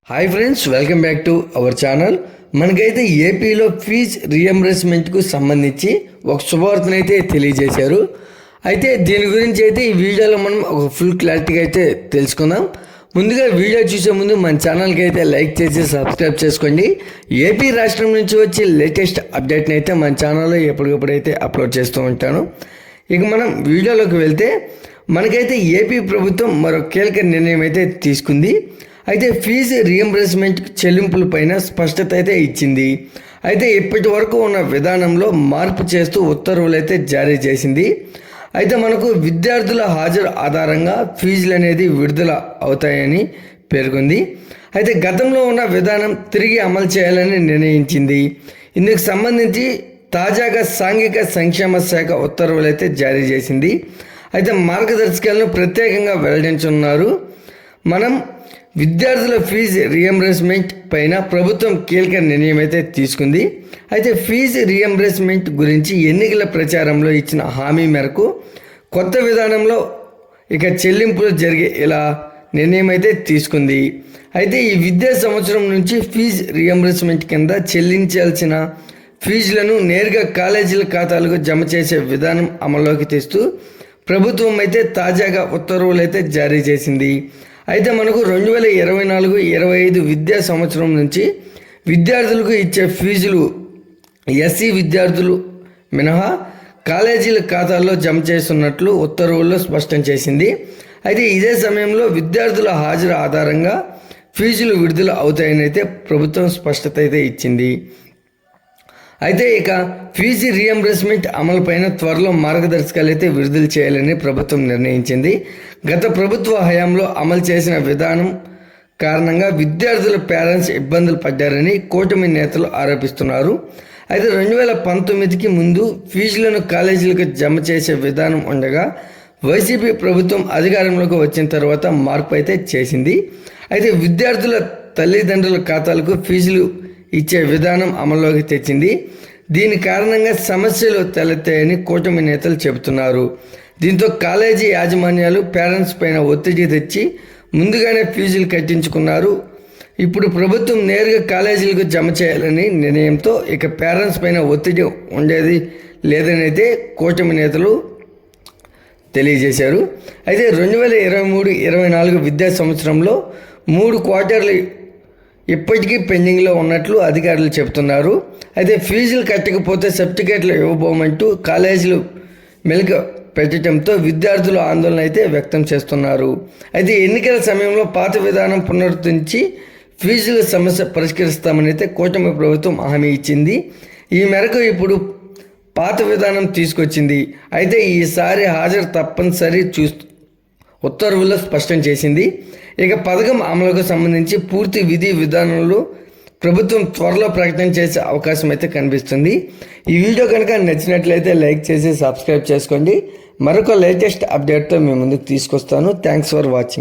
Hi friends, welcome back to our channel. మనకైతే ఏపీలో fees రియంబర్స్మెంట్కు సంబంధించి ఒక శుభవార్తను అయితే తెలియజేశారు. అయితే దీని గురించి అయితే ఈ వీడియోలో మనం ఒక ఫుల్ క్లారిటీగా అయితే తెలుసుకుందాం. ముందుగా వీడియో చూసే ముందు మన ఛానల్కి అయితే లైక్ చేసి సబ్స్క్రైబ్ చేసుకోండి. ఏపీ రాష్ట్రం నుంచి వచ్చి లేటెస్ట్ అప్డేట్ని అయితే మన ఛానల్లో ఎప్పటికప్పుడు అయితే అప్లోడ్ చేస్తూ ఉంటాను. ఇక మనం వీడియోలోకి వెళ్తే మనకైతే ఏపీ ప్రభుత్వం మరో కీలక నిర్ణయం అయితే తీసుకుంది. అయితే ఫీజు రియంబర్స్మెంట్ చెల్లింపులపైన స్పష్టత అయితే ఇచ్చింది. అయితే ఇప్పటి వరకు ఉన్న విధానంలో మార్పు చేస్తూ ఉత్తర్వులు అయితే జారీ చేసింది. అయితే మనకు విద్యార్థుల హాజరు ఆధారంగా ఫీజులు అనేది విడుదల అవుతాయని పేర్కొంది. అయితే గతంలో ఉన్న విధానం తిరిగి అమలు చేయాలని నిర్ణయించింది. ఇందుకు సంబంధించి తాజాగా సాంఘిక సంక్షేమ శాఖ ఉత్తర్వులు అయితే జారీ చేసింది. అయితే మార్గదర్శకాలను ప్రత్యేకంగా వెల్లడించున్నారు. మనం విద్యార్థుల ఫీజు రియంబర్స్మెంట్ పైన ప్రభుత్వం కీలక నిర్ణయం అయితే తీసుకుంది. అయితే ఫీజు రియంబర్స్మెంట్ గురించి ఎన్నికల ప్రచారంలో ఇచ్చిన హామీ మేరకు కొత్త విధానంలో ఇక చెల్లింపులు జరిగే ఇలా నిర్ణయం అయితే తీసుకుంది. అయితే ఈ విద్యా సంవత్సరం నుంచి ఫీజు రియంబర్స్మెంట్ కింద చెల్లించాల్సిన ఫీజులను నేరుగా కాలేజీల ఖాతాలకు జమ చేసే విధానం అమల్లోకి తెస్తూ ప్రభుత్వం అయితే తాజాగా ఉత్తర్వులు అయితే జారీ చేసింది. అయితే మనకు 2024-25 విద్యా సంవత్సరం నుంచి విద్యార్థులకు ఇచ్చే ఫీజులు ఎస్సీ విద్యార్థులు మినహా కాలేజీల ఖాతాల్లో జమ చేస్తున్నట్లు ఉత్తర్వుల్లో స్పష్టం చేసింది. అయితే ఇదే సమయంలో విద్యార్థుల హాజరు ఆధారంగా ఫీజులు విడుదల అవుతాయని అయితే ప్రభుత్వం స్పష్టత అయితే ఇచ్చింది. అయితే ఇక ఫీజు రియంబర్స్మెంట్ అమలుపైన త్వరలో మార్గదర్శకాలు అయితే విడుదల చేయాలని ప్రభుత్వం నిర్ణయించింది. గత ప్రభుత్వ హయాంలో అమలు చేసిన విధానం కారణంగా విద్యార్థుల పేరెంట్స్ ఇబ్బందులు పడ్డారని కూటమి నేతలు ఆరోపిస్తున్నారు. అయితే 2019కి ముందు ఫీజులను కాలేజీలకు జమ చేసే విధానం ఉండగా వైసీపీ ప్రభుత్వం అధికారంలోకి వచ్చిన తర్వాత మార్పు అయితే చేసింది. అయితే విద్యార్థుల తల్లిదండ్రుల ఖాతాలకు ఫీజులు ఇచ్చే విధానం అమల్లోకి తెచ్చింది. దీని కారణంగా సమస్యలు తలెత్తాయని కూటమి నేతలు చెబుతున్నారు. దీంతో కాలేజీ యాజమాన్యాలు పేరెంట్స్ పైన ఒత్తిడి తెచ్చి ముందుగానే ఫీజులు కట్టించుకున్నారు. ఇప్పుడు ప్రభుత్వం నేరుగా కాలేజీలకు జమ చేయాలని నిర్ణయంతో ఇక పేరెంట్స్ పైన ఒత్తిడి ఉండేది లేదని అయితే కూటమి నేతలు తెలియజేశారు. అయితే 2023-24 విద్యా సంవత్సరంలో 3 క్వార్టర్లు ఇప్పటికీ పెండింగ్లో ఉన్నట్లు అధికారులు చెబుతున్నారు. అయితే ఫీజులు కట్టకపోతే సర్టిఫికేట్లు ఇవ్వబోమంటూ కాలేజీలు మెలిక పెట్టడంతో విద్యార్థులు ఆందోళన అయితే వ్యక్తం చేస్తున్నారు. అయితే ఎన్నికల సమయంలో పాత విధానం పునరుద్ధరించి ఫీజుల సమస్య పరిష్కరిస్తామని అయితే కూటమి ప్రభుత్వం హామీ ఇచ్చింది. ఈ మేరకు ఇప్పుడు పాత విధానం తీసుకొచ్చింది. అయితే ఈసారి హాజరు తప్పనిసరి ఉత్తర్వుల్లో స్పష్టం చేసింది. ఇక పథకం అమలుకు సంబంధించి పూర్తి విధి విధానాలు ప్రభుత్వం త్వరలో ప్రకటన చేసే అవకాశం అయితే కనిపిస్తుంది. ఈ వీడియో కనుక నచ్చినట్లయితే లైక్ చేసి సబ్స్క్రైబ్ చేసుకోండి. మరొక లేటెస్ట్ అప్డేట్తో మీ ముందుకు తీసుకొస్తాను. Thanks for watching.